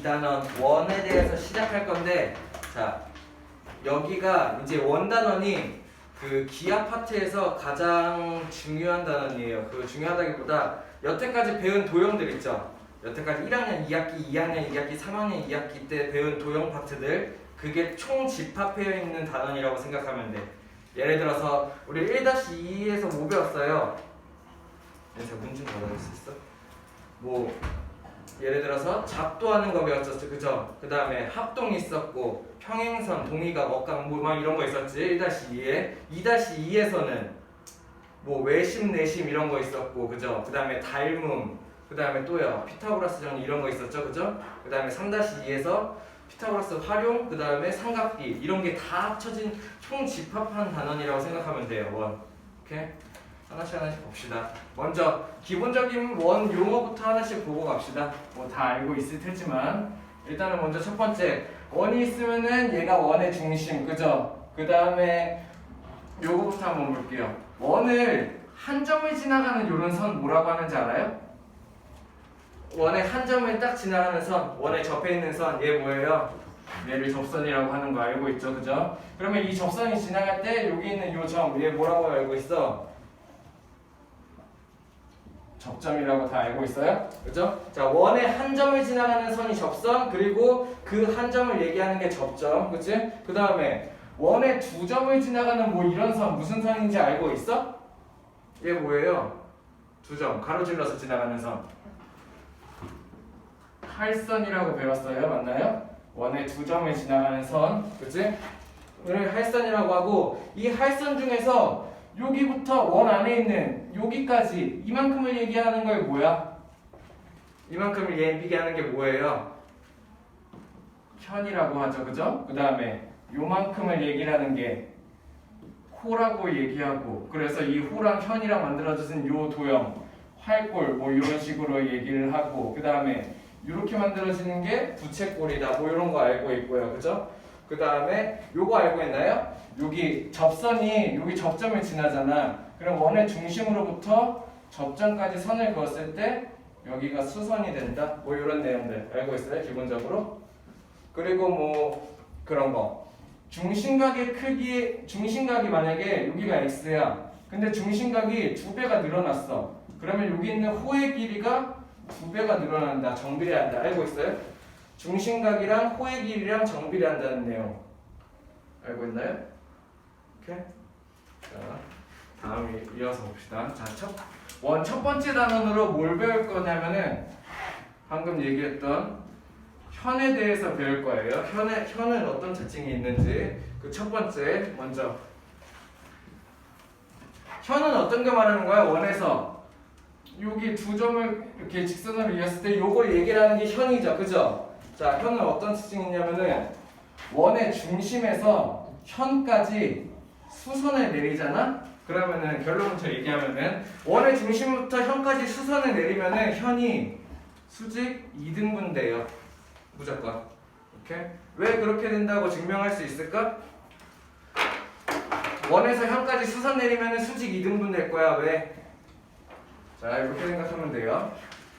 2단원 원에 대해서 시작할 건데, 자, 여기가 이제 원 단원이 그 기하 파트에서 가장 중요한 단원이에요. 그 중요하다기보다 여태까지 배운 도형들 있죠. 여태까지 1학년 2학기, 2학년 2학기, 3학년 2학기 때 배운 도형 파트들, 그게 총 집합되어 있는 단원이라고 생각하면 돼. 예를 들어서 우리 1-2에서 뭐 배웠어요? 제가 문 좀 닫아줄 수 있어? 뭐 예를 들어서 작도하는 거 배웠죠, 그죠? 그 다음에 합동이 있었고 평행선, 동의각, 억각 뭐 막 이런 거 있었지. 1-2에 2-2에서는 뭐 외심, 내심 이런 거 있었고, 그죠? 그 다음에 닮음, 그 다음에 또요 피타고라스 정리 이런 거 있었죠, 그죠? 그 다음에 3-2에서 피타고라스 활용, 그 다음에 삼각비 이런 게 다 합쳐진 총 집합한 단원이라고 생각하면 돼요. 원. 오케이? 하나씩 봅시다. 먼저 기본적인 원 용어부터 하나씩 보고 갑시다. 뭐 다 알고 있을 테지만 일단은 먼저 첫 번째, 원이 있으면은 얘가 원의 중심, 그죠? 그 다음에 요거부터 한번 볼게요. 원을 한 점을 지나가는 요런 선 뭐라고 하는지 알아요? 원의 한 점을 딱 지나가는 선, 원에 접해 있는 선, 얘 뭐예요? 얘를 접선이라고 하는 거 알고 있죠, 그죠? 그러면 이 접선이 지나갈 때 여기 있는 요 점, 얘 뭐라고 알고 있어? 접점이라고 다 알고 있어요? 그죠? 자, 원의 한 점을 지나가는 선이 접선, 그리고 그 한 점을 얘기하는 게 접점, 그치? 그 다음에 원의 두 점을 지나가는 뭐 이런 선, 무슨 선인지 알고 있어? 얘 뭐예요? 두 점, 가로질러서 지나가는 선. 할선이라고 배웠어요, 맞나요? 원의 두 점을 지나가는 선, 그치? 오늘 할선이라고 하고, 이 할선 중에서 여기부터 원 안에 있는 여기까지 이만큼을 얘기하는 걸 뭐야? 이만큼을 얘기하는 게 뭐예요? 현이라고 하죠, 그죠? 그 다음에 요만큼을 얘기하는 게 호라고 얘기하고, 그래서 이 호랑 현이랑 만들어진 요 도형 활골 뭐 이런 식으로 얘기를 하고, 그 다음에 이렇게 만들어지는 게 부채꼴이다 뭐 이런 거 알고 있고요, 그죠? 그 다음에 요거 알고 있나요? 여기 접선이 여기 접점을 지나잖아. 그럼 원의 중심으로부터 접점까지 선을 그었을 때 여기가 수선이 된다. 뭐 이런 내용들 알고 있어요, 기본적으로. 그리고 뭐 그런 거. 중심각의 크기, 중심각이 만약에 여기가 x야. 근데 중심각이 2배가 늘어났어. 그러면 여기 있는 호의 길이가 2배가 늘어난다. 정비례한다. 알고 있어요? 중심각이랑 호의 길이랑 정비례한다는 내용 알고 있나요? 오케이. 자, 다음 이어서 봅시다. 자, 첫 번째 단원으로 뭘 배울 거냐면은 방금 얘기했던 현에 대해서 배울 거예요. 현은 어떤 특징이 있는지. 그 첫 번째 먼저 현은 어떤 거 말하는 거야? 원에서 여기 두 점을 이렇게 직선으로 이었을 때 요걸 얘기를 하는 게 현이죠, 그죠? 자, 현은 어떤 특징이 있냐면은 원의 중심에서 현까지 수선을 내리잖아? 그러면은 결론부터 얘기하면은 원의 중심부터 현까지 수선을 내리면은 현이 수직 2등분 돼요. 무조건. 오케이? 왜 그렇게 된다고 증명할 수 있을까? 원에서 현까지 수선 내리면은 수직 2등분 될 거야. 왜? 자, 이렇게 생각하면 돼요.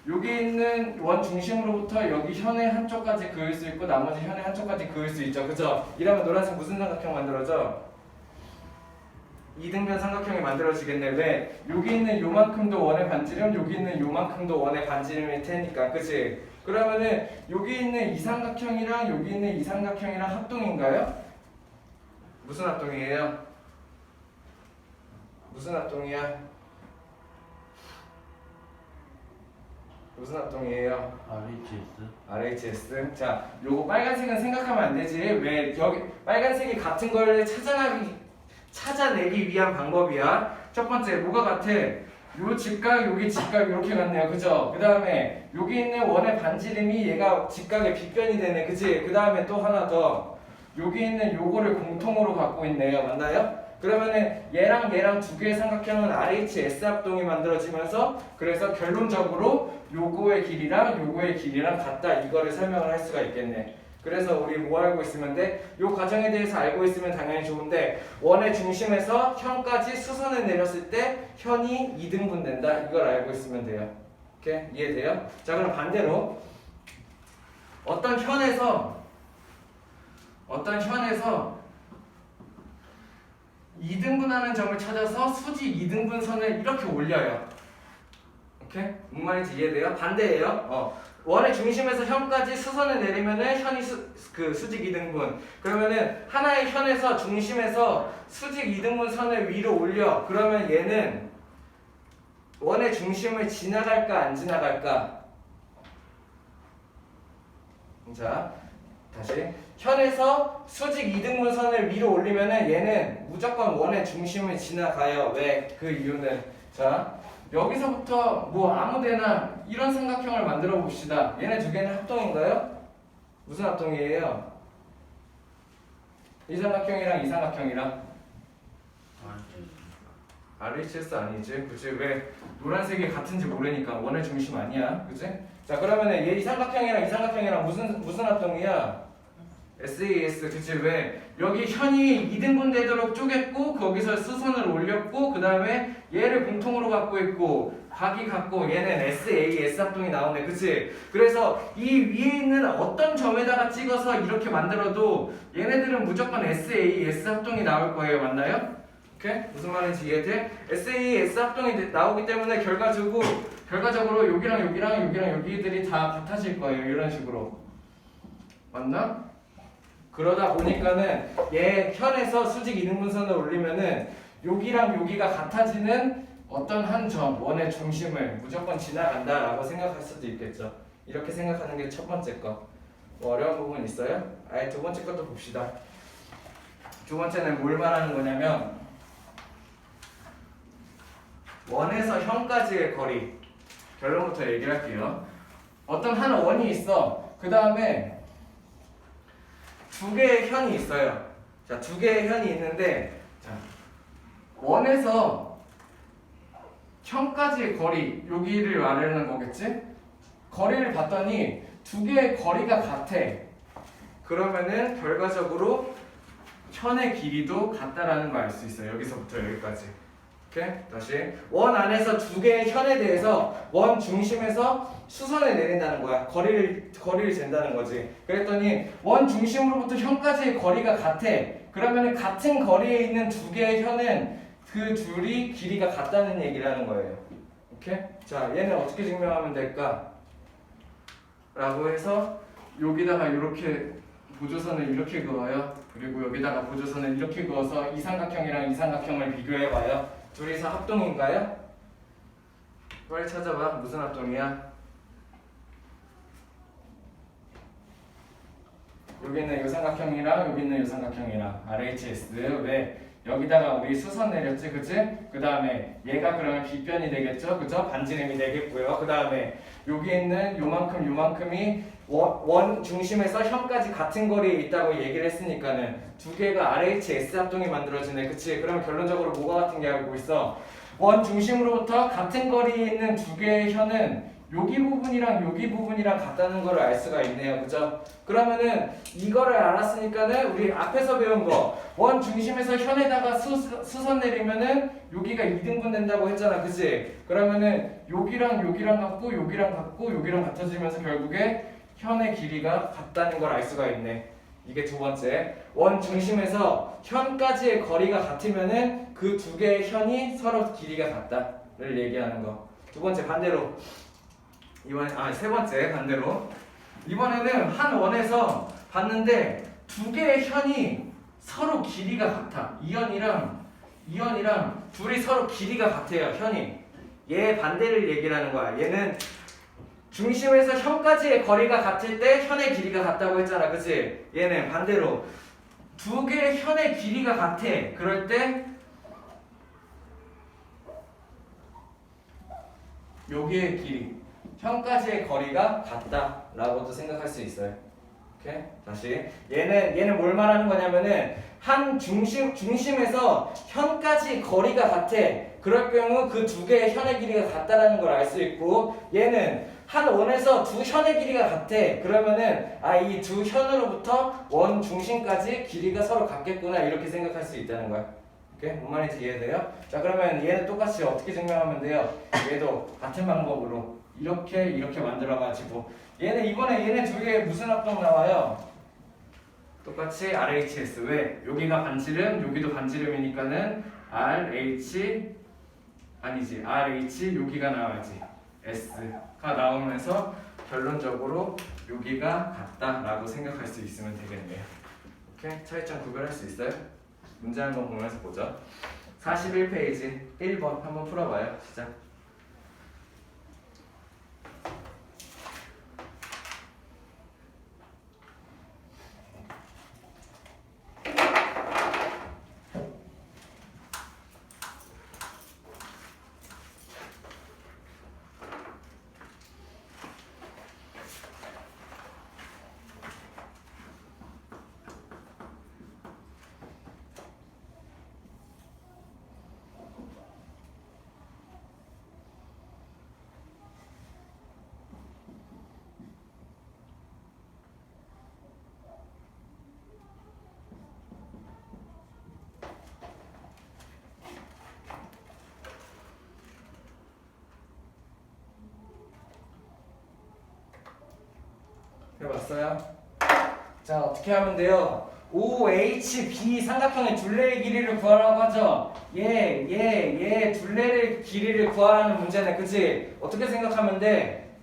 여기 있는 원 중심으로부터 여기 현의 한쪽까지 그을 수 있고 나머지 현의 한쪽까지 그을 수 있죠. 그죠? 이러면 노란색 무슨 삼각형 만들어져? 이등변 삼각형이 만들어지겠네. 왜? 여기 있는 요만큼도 원의 반지름, 여기 있는 요만큼도 원의 반지름일 테니까. 그치? 그러면은 여기 있는 이 삼각형이랑 여기 있는 이 삼각형이랑 합동인가요? 무슨 합동이에요? 무슨 합동이야? 무슨 합동이에요? RHS. 자, 요거 빨간색은 생각하면 안 되지. 왜? 여기 빨간색이 같은 걸 찾아내기 위한 방법이야. 첫 번째, 뭐가 같아? 요 직각, 여기 직각 이렇게 같네요. 그죠? 그 다음에 여기 있는 원의 반지름이 얘가 직각의 빗변이 되네. 그치? 그 다음에 또 하나 더. 여기 있는 요거를 공통으로 갖고 있네요. 맞나요? 그러면은 얘랑 두 개의 삼각형은 RHS 합동이 만들어지면서 그래서 결론적으로 요거의 길이랑 같다. 이거를 설명을 할 수가 있겠네. 그래서 우리 뭐 알고 있으면 돼? 요 과정에 대해서 알고 있으면 당연히 좋은데 원의 중심에서 현까지 수선을 내렸을 때 현이 2등분 된다. 이걸 알고 있으면 돼요. 오케이? 이해돼요? 자, 그럼 반대로 어떤 현에서 이등분하는 점을 찾아서 수직 이등분선을 이렇게 올려요. 오케이? 무슨 말인지 이해돼요? 반대예요. 원의 중심에서 현까지 수선을 내리면은 현이 수직 이등분. 그러면은 하나의 현에서 중심에서 수직 이등분 선을 위로 올려. 그러면 얘는 원의 중심을 지나갈까 안 지나갈까? 자, 다시 현에서 수직 이등분선을 위로 올리면은 얘는 무조건 원의 중심을 지나가요. 왜? 그 이유는 자 여기서부터 뭐 아무데나 이런 삼각형을 만들어 봅시다. 얘네 두 개는 합동인가요? 무슨 합동이에요? 이 삼각형이랑 이 삼각형이랑 RHS 아니지? 그치? 왜 노란색이 같은지 모르니까 원의 중심 아니야, 그치? 자 그러면은 얘 이 삼각형이랑 무슨 합동이야? SAS, 그치? 왜 여기 현이 이등분 되도록 쪼갰고 거기서 수선을 올렸고 그 다음에 얘를 공통으로 갖고 있고 각이 같고 얘는 SAS 합동이 나오네, 그치? 그래서 이 위에 있는 어떤 점에다가 찍어서 이렇게 만들어도 얘네들은 무조건 SAS 합동이 나올 거예요, 맞나요? 오케이? 무슨 말인지 이해돼? SAS 합동이 나오기 때문에 결과적으로 여기랑 여기들이 다 같아질 거예요. 이런 식으로. 맞나? 그러다 보니까는 얘 현에서 수직 이등분선을 올리면은 여기랑 여기가 같아지는 어떤 한 점, 원의 중심을 무조건 지나간다라고 생각할 수도 있겠죠. 이렇게 생각하는 게 첫 번째 거. 뭐 어려운 부분 있어요? 아예 두 번째 것도 봅시다. 두 번째는 뭘 말하는 거냐면 원에서 현까지의 거리. 결론부터 얘기를 할게요. 어떤 한 원이 있어. 그 다음에 두 개의 현이 있어요. 자, 두 개의 현이 있는데 자, 원에서 현까지의 거리, 여기를 말하는 거겠지? 거리를 봤더니 두 개의 거리가 같아. 그러면은 결과적으로 현의 길이도 같다라는 걸 알 수 있어요. 여기서부터 여기까지. 오케이? 다시 원 안에서 두 개의 현에 대해서 원 중심에서 수선을 내린다는 거야. 거리를 잰다는 거지. 그랬더니 원 중심으로부터 현까지의 거리가 같아. 그러면 같은 거리에 있는 두 개의 현은 그 둘이 길이가 같다는 얘기라는 거예요. 오케이? 자, 얘는 어떻게 증명하면 될까? 라고 해서 여기다가 이렇게 보조선을 이렇게 그어요. 그리고 여기다가 보조선을 이렇게 그어서 이 삼각형이랑 이 삼각형을 비교해봐요. 둘이서 합동인가요? 빨리 찾아봐. 무슨 합동이야? 여기 있는 이 삼각형이랑 여기 있는 이 삼각형이랑 RHS. 왜? 여기다가 우리 수선 내렸지, 그치? 그 다음에 얘가 그러면 빗변이 되겠죠, 그죠? 반지름이 되겠고요. 그 다음에 여기 있는 요만큼이 원 중심에서 현까지 같은 거리에 있다고 얘기를 했으니까는 두 개가 RHS 합동이 만들어지네, 그치? 그러면 결론적으로 뭐가 같은 게 알고 있어? 원 중심으로부터 같은 거리에 있는 두 개의 현은 여기 부분이랑 같다는 걸 알 수가 있네요, 그죠? 그러면은 이거를 알았으니까는 우리 앞에서 배운 거 원 중심에서 현에다가 수선 내리면은 여기가 이등분 된다고 했잖아, 그치? 그러면은 여기랑 여기랑 같아지면서 결국에 현의 길이가 같다는 걸 알 수가 있네. 이게 두 번째. 원 중심에서 현까지의 거리가 같으면은 그 두 개의 현이 서로 길이가 같다를 얘기하는 거. 두 번째 반대로. 세 번째 반대로. 이번에는 한 원에서 봤는데 두 개의 현이 서로 길이가 같아. 이현이랑 둘이 서로 길이가 같아요, 현이. 얘 반대를 얘기를 하는 거야. 얘는 중심에서 현까지의 거리가 같을 때 현의 길이가 같다고 했잖아, 그치? 얘는 반대로 두 개의 현의 길이가 같아. 그럴 때 여기의 길이 현까지의 거리가 같다라고도 생각할 수 있어요. 오케이? 다시 얘는 뭘 말하는 거냐면은 한 중심에서 현까지 거리가 같아. 그럴 경우 그 두 개의 현의 길이가 같다라는 걸 알 수 있고, 얘는 한 원에서 두 현의 길이가 같아. 그러면은 이 두 현으로부터 원 중심까지 길이가 서로 같겠구나, 이렇게 생각할 수 있다는 거야. 오케이? 뭔 말인지 이해돼요? 자, 그러면 얘는 똑같이 어떻게 증명하면 돼요? 얘도 같은 방법으로 이렇게 만들어가지고 얘네 이번에 얘네 두 개 무슨 합동 나와요? 똑같이 RHS. 왜? 여기가 반지름, 여기도 반지름이니까는 RH 아니지 RH 여기가 나와야지 S가 나오면서 결론적으로 여기가 같다라고 생각할 수 있으면 되겠네요. 오케이? 차이점 구별할 수 있어요? 문제 한번 보면서 보죠. 41페이지 1번 한번 풀어봐요. 시작. 해봤어요? 자, 어떻게 하면 돼요? OHB 삼각형의 둘레의 길이를 구하라고 하죠. 얘 둘레의 길이를 구하라는 문제네. 그치? 어떻게 생각하면 돼?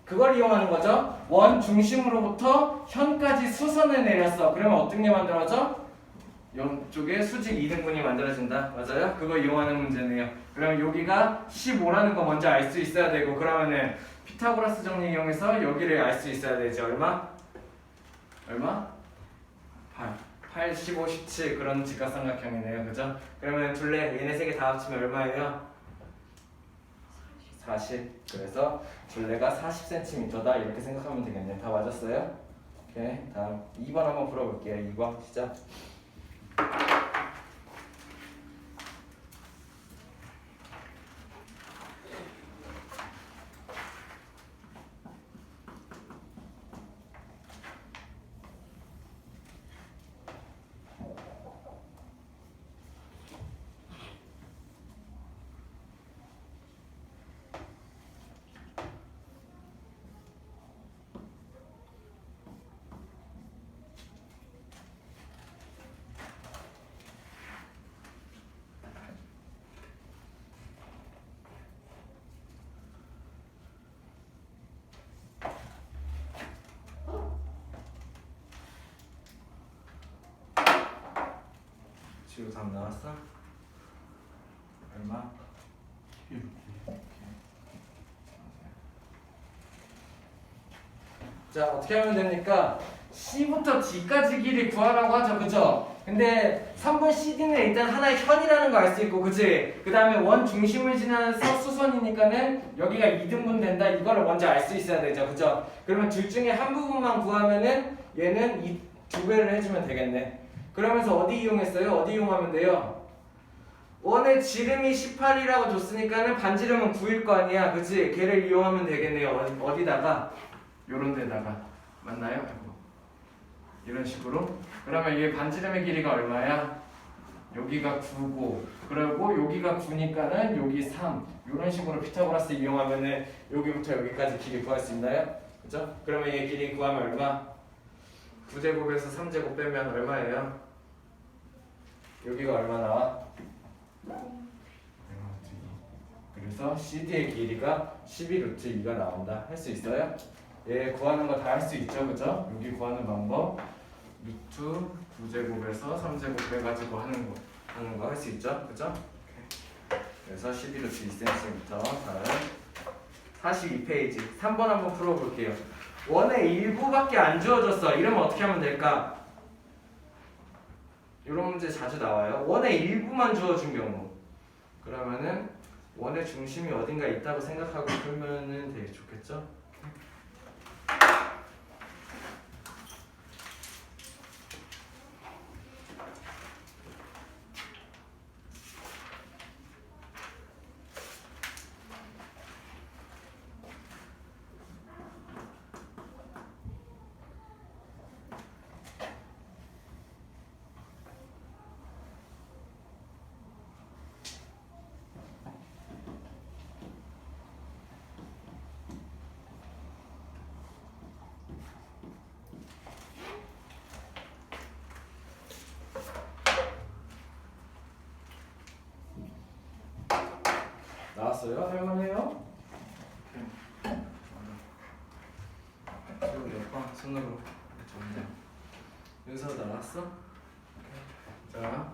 그걸 이용하는 거죠. 원 중심으로부터 현까지 수선을 내렸어. 그러면 어떤 게 만들어져? 이쪽에 수직 이등분이 만들어진다. 맞아요? 그거 이용하는 문제네요. 그럼 여기가 15라는 거 먼저 알 수 있어야 되고, 그러면은 피타고라스 정리 이용해서 여기를 알 수 있어야 되지. 얼마? 8, 15, 17 그런 직각삼각형이네요. 그죠? 그러면 둘레 얘네 세 개 다 합치면 얼마예요? 40. 그래서 둘레가 40cm다 이렇게 생각하면 되겠네. 다 맞았어요? 오케이. 다음 2번 한번 풀어볼게요. 2번 시작. 지우 답 나왔어? 얼마? 자, 어떻게 하면 됩니까? C부터 D까지 길이 구하라고 하죠. 그죠? 근데 3번 CD는 일단 하나의 현이라는 거 알 수 있고, 그치? 그 다음에 원 중심을 지나서 수선이니까는 여기가 2등분 된다. 이거를 먼저 알 수 있어야 되죠. 그죠? 그러면 둘 중에 한 부분만 구하면은 얘는 이 두 배를 해주면 되겠네. 그러면서 어디 이용했어요? 어디 이용하면 돼요? 원의 지름이 18이라고 줬으니까는 반지름은 9일 거 아니야. 그치? 걔를 이용하면 되겠네요. 어디다가? 요런 데다가. 맞나요? 이런 식으로. 그러면 얘 반지름의 길이가 얼마야? 여기가 9고, 그리고 여기가 9니까는 여기 3. 이런 식으로 피타고라스 이용하면은 여기부터 여기까지 길이 구할 수 있나요? 그죠? 그러면 얘 길이 구하면 얼마? 9제곱에서 3제곱 빼면 얼마예요? 여기가 얼마 나와? 그래서 CD의 길이가 12루트 2가 나온다. 할 수 있어요? 얘 구하는 거 다 할 수 있죠, 그죠? 여기 구하는 방법 루트 9제곱에서 3제곱 빼가지고 하는 거 할 수 있죠, 그죠? 그래서 12루트 2cm. 다음 42페이지 3번 한번 풀어볼게요. 원의 일부밖에 안 주어졌어. 이러면 어떻게 하면 될까? 이런 문제 자주 나와요. 원의 일부만 주어준 경우. 그러면은 원의 중심이 어딘가 있다고 생각하고 풀면은 되게 좋겠죠? 나왔어요? 할만해요? 지금 몇 번? 손으로 좋네. 윤서 나왔어? 자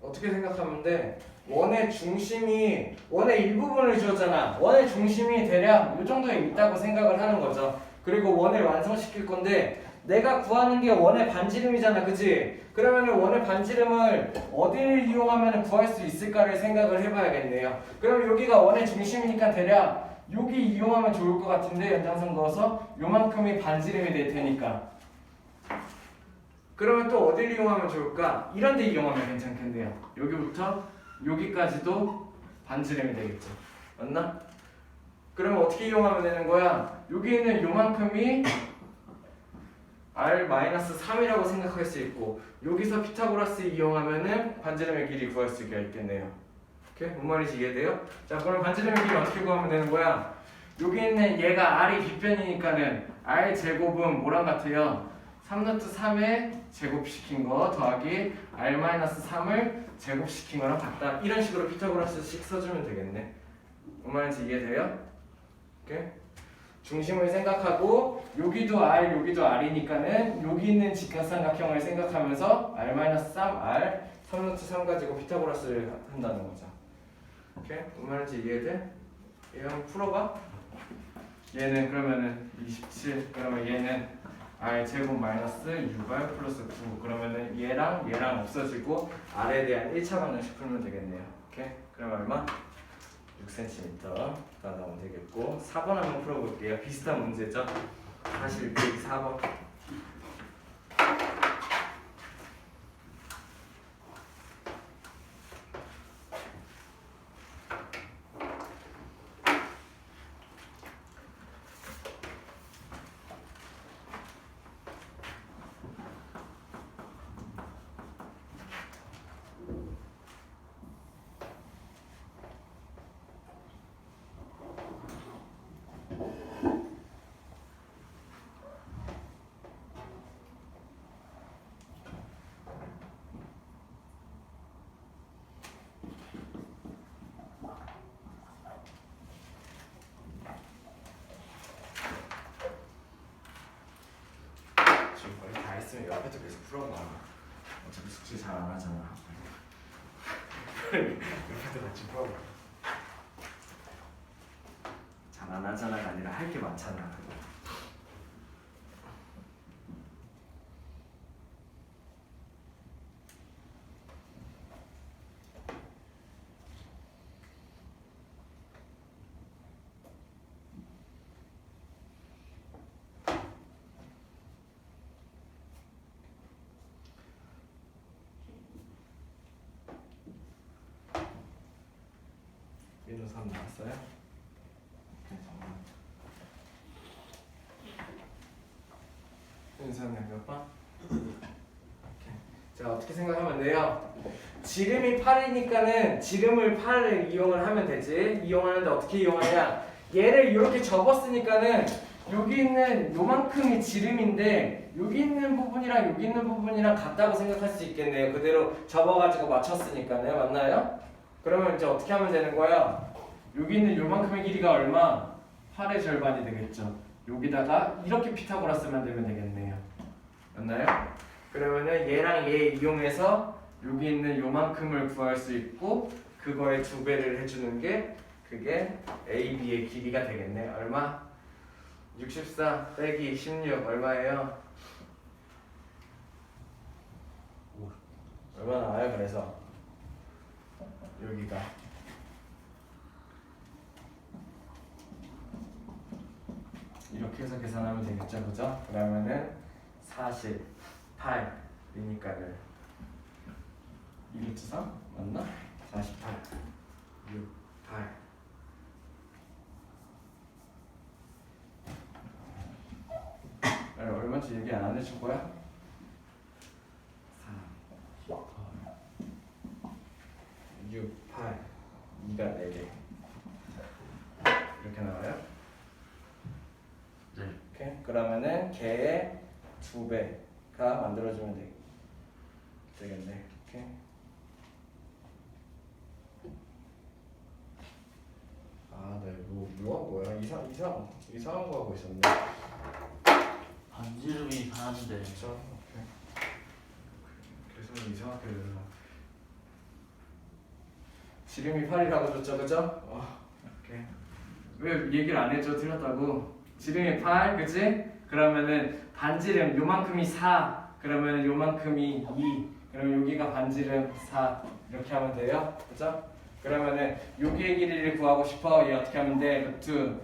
어떻게 생각하면 돼? 원의 중심이 원의 일부분을 주었잖아. 원의 중심이 대략 이 정도에 있다고 생각을 하는 거죠. 그리고 원을 완성시킬 건데 내가 구하는 게 원의 반지름이잖아, 그치? 그러면 원의 반지름을 어디를 이용하면 구할 수 있을까를 생각을 해봐야겠네요. 그럼 여기가 원의 중심이니까 대략 여기 이용하면 좋을 것 같은데 연장선 그어서 요만큼이 반지름이 될 테니까. 그러면 또 어디를 이용하면 좋을까? 이런 데 이용하면 괜찮겠네요. 여기부터 여기까지도 반지름이 되겠죠. 맞나? 그러면 어떻게 이용하면 되는 거야? 여기 있는 요만큼이 R-3이라고 생각할 수 있고 여기서 피타고라스 이용하면은 반지름의 길이 구할 수가 있겠네요. 오케이? 뭔 말인지 이해돼요? 자, 그럼 반지름의 길이 어떻게 구하면 되는 거야? 여기 있는 얘가 R이 빗변이니까는 R 제곱은 뭐랑 같아요? 3루트3에 제곱시킨 거 더하기 R-3을 제곱시킨 거랑 같다. 이런 식으로 피타고라스식 써주면 되겠네. 뭔 말인지 이해돼요? 오케이? 중심을 생각하고 여기도 R 여기도 R이니까는 여기 있는 직각삼각형을 생각하면서 R-3 R 3루트3 가지고 피타고라스를 한다는 거죠. 오케이? 뭔 말인지 이해돼? 얘 한번 풀어봐. 얘는 그러면은 27 그러면 얘는 R 제곱 마이너스 6R 플러스 9 그러면은 얘랑 얘랑 없어지고 R에 대한 1차 방정식 풀면 되겠네요. 오케이? 그럼 얼마? 6cm가 나오면 되겠고 4번 한번 풀어볼게요. 비슷한 문제죠? 사실 4번 옆에도 계속 풀어봐. 어차피 숙제 잘 안 하잖아. 옆에도 같이 풀어봐. 잘 안 하잖아가 아니라 할 게 많잖아. 민우 3 나왔어요? 민수는 몇 번? 자, 어떻게 생각하면 돼요? 지름이 8이니까는 지름을 8을 이용을 하면 되지. 이용하는데 어떻게 이용하냐? 얘를 이렇게 접었으니까는 여기 있는 요만큼이 지름인데 여기 있는 부분이랑 여기 있는 부분이랑 같다고 생각할 수 있겠네요. 그대로 접어가지고 맞췄으니까요. 맞나요? 그러면 이제 어떻게 하면 되는 거야? 여기 있는 요만큼의 길이가 얼마? 8의 절반이 되겠죠. 여기다가 이렇게 피타고라스 만들면 되겠네요. 맞나요? 그러면은 얘랑 얘 이용해서 여기 있는 요만큼을 구할 수 있고 그거의 2배를 해주는 게 그게 AB의 길이가 되겠네. 얼마? 64 빼기 16 얼마예요? 얼마 나와요? 그래서 여기가 이렇게 해서 계산하면 되겠죠, 그죠? 그러면은 48이니까는 2루트3 맞나? 48 6 8 얼마인지 얘기 안 해줄 거야? 4 6 8 2가 4개 이렇게 나와요? 네. 오케이. 그러면은 걔의 2배가 만들어주면 되겠네. 오케이. 뭐야? 이상한 거 하고 있었네. 반지름이 반인데. 진짜. 오케이. 그래서 이상하게 되나. 지름이 8이라고 줬죠, 그죠? 오케이. 왜 얘기를 안 해줘? 틀렸다고. 지름이 8, 그치? 그러면은 반지름 요만큼이 4, 그러면 요만큼이 2, 그러면 여기가 반지름 4 이렇게 하면 돼요, 그죠? 그러면은 여기의 길이를 구하고 싶어. 얘 어떻게 하면 돼? 루트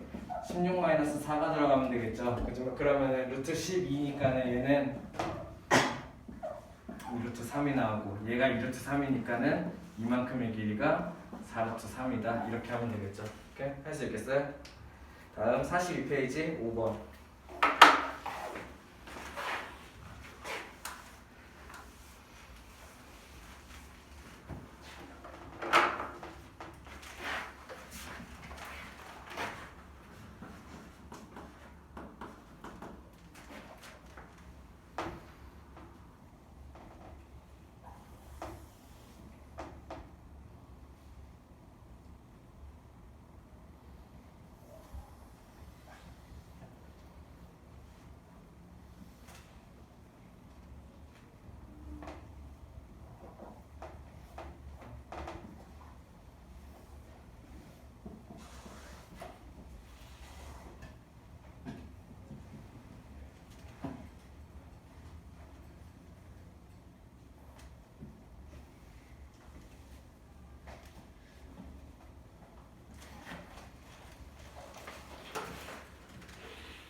16-4가 들어가면 되겠죠. 그죠? 그러면은 루트 12니까는 얘는 2루트 3이 나오고 얘가 2루트 3이니까는 이만큼의 길이가 4루트 3이다. 이렇게 하면 되겠죠. 오케이? 할 수 있겠어요? 다음 42페이지 5번.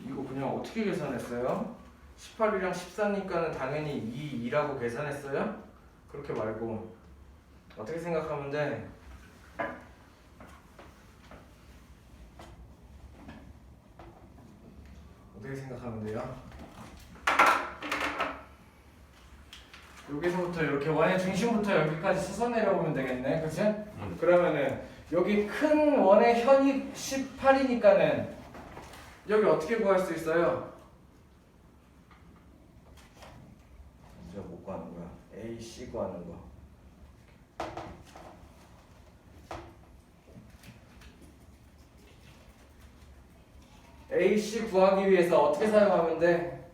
이거 그냥 어떻게 계산했어요? 18이랑 14니까는 당연히 2라고 계산했어요? 그렇게 말고 어떻게 생각하면 돼? 어떻게 생각하면 돼요? 여기서부터 이렇게 원의 중심부터 여기까지 수서 내려오면 되겠네, 그치? 그러면은 여기 큰 원의 현이 18이니까는 여기 어떻게 구할 수 있어요? 이제 못 구하는 거야. A, C 구하는 거. A, C 구하기 위해서 어떻게 사용하면 돼?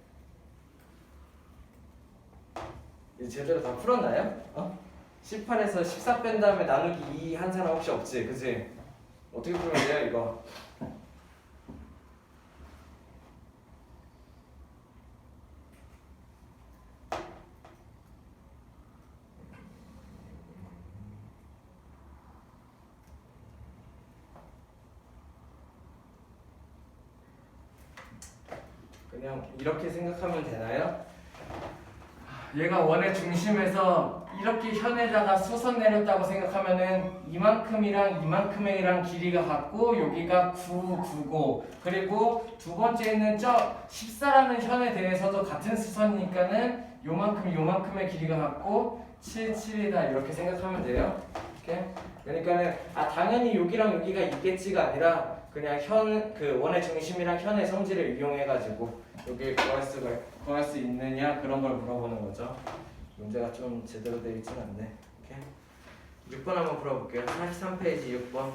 이제 제대로 다 풀었나요? 18에서 14 뺀 다음에 나누기 2 한 사람 혹시 없지? 그치? 어떻게 풀면 돼요 이거? 그냥 이렇게 생각하면 되나요? 얘가 원의 중심에서 이렇게 현에다가 수선 내렸다고 생각하면은 이만큼이랑 이만큼이랑 길이가 같고 여기가 9, 9고 그리고 두 번째는 저 14라는 현에 대해서도 같은 수선이니까는 요만큼의 길이가 같고 7, 7이다 이렇게 생각하면 돼요. 오케이? 그러니까는 당연히 여기랑 여기가 있겠지가 아니라 그냥 그 원의 중심이랑 현의 성질을 이용해가지고 여기 구할 수 있느냐 그런 걸 물어보는 거죠. 문제가 좀 제대로 되어 있진 않네. 오케이? 6번 한번 풀어볼게요. 43페이지 6번.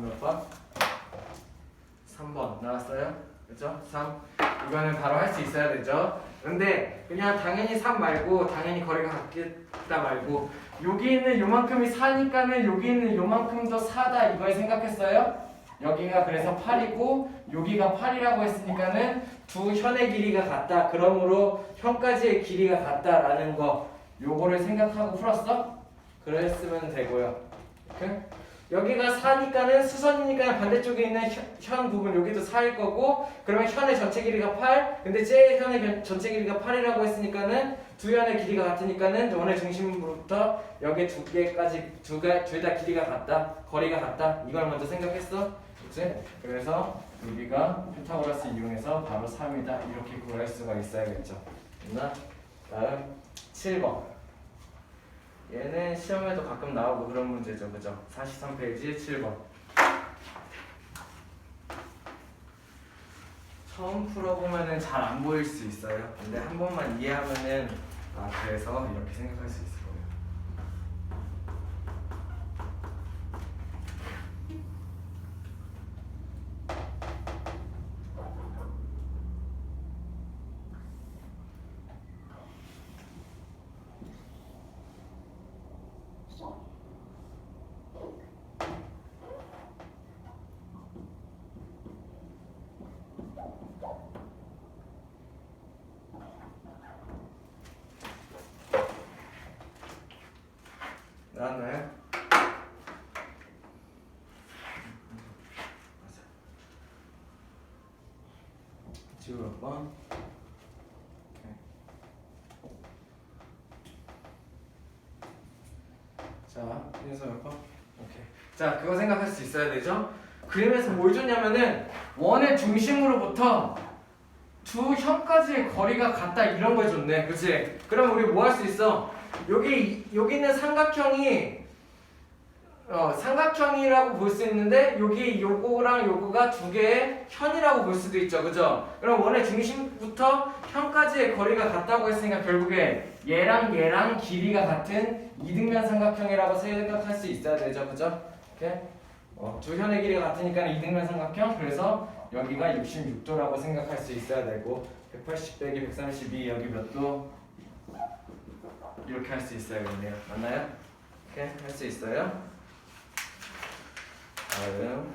몇 번? 3번 나왔어요? 그죠? 3 이거는 바로 할 수 있어야 되죠? 근데 그냥 당연히 3 말고 당연히 거리가 같겠다 말고 여기 있는 요만큼이 4니까는 여기 있는 요만큼도 4다 이걸 생각했어요? 여기가 그래서 8이고 여기가 8이라고 했으니까는 두 현의 길이가 같다 그러므로 현까지의 길이가 같다라는 거 요거를 생각하고 풀었어? 그랬으면 되고요. 오케이? 여기가 4니까는 수선이니까 반대쪽에 있는 현 부분 여기도 4일 거고 그러면 현의 전체 길이가 8 근데 제 현의 전체 길이가 8이라고 했으니까는 두 현의 길이가 같으니까는 원의 중심부터 여기 두 개까지 둘 다 길이가 같다 거리가 같다 이걸 먼저 생각했어 그치? 그래서 여기가 피타고라스 이용해서 바로 3이다 이렇게 구할 수가 있어야겠죠 됐나? 다음 7번 얘는 시험에도 가끔 나오고 그런 문제죠 그죠? 43페이지 7번 처음 풀어보면은 잘 안 보일 수 있어요 근데 한 번만 이해하면은 아 그래서 이렇게 생각할 수 있을 거예요 나왔나요? 지금 몇 번? 자, 그래서 몇 번? 오케이. 자, 그거 생각할 수 있어야 되죠? 그림에서 뭘 줬냐면은 원의 중심으로부터 두 현까지의 거리가 같다 이런 걸 줬네. 그치? 그럼 우리 뭐 할 수 있어? 여기 있는 삼각형이 삼각형이라고 볼 수 있는데 여기 요거랑 요거가 두 개의 현이라고 볼 수도 있죠. 그죠? 그럼 원의 중심부터 현까지의 거리가 같다고 했으니까 결국에 얘랑 길이가 같은 이등변 삼각형이라고 생각할 수 있어야 되죠. 그죠? 이렇게 두 현의 길이가 같으니까 이등변 삼각형 그래서 여기가 66도라고 생각할 수 있어야 되고 180 빼기 132 여기 몇 도? 이렇게 할 수 있어야겠네요. 맞나요? 이렇게 할 수 있어요? 다음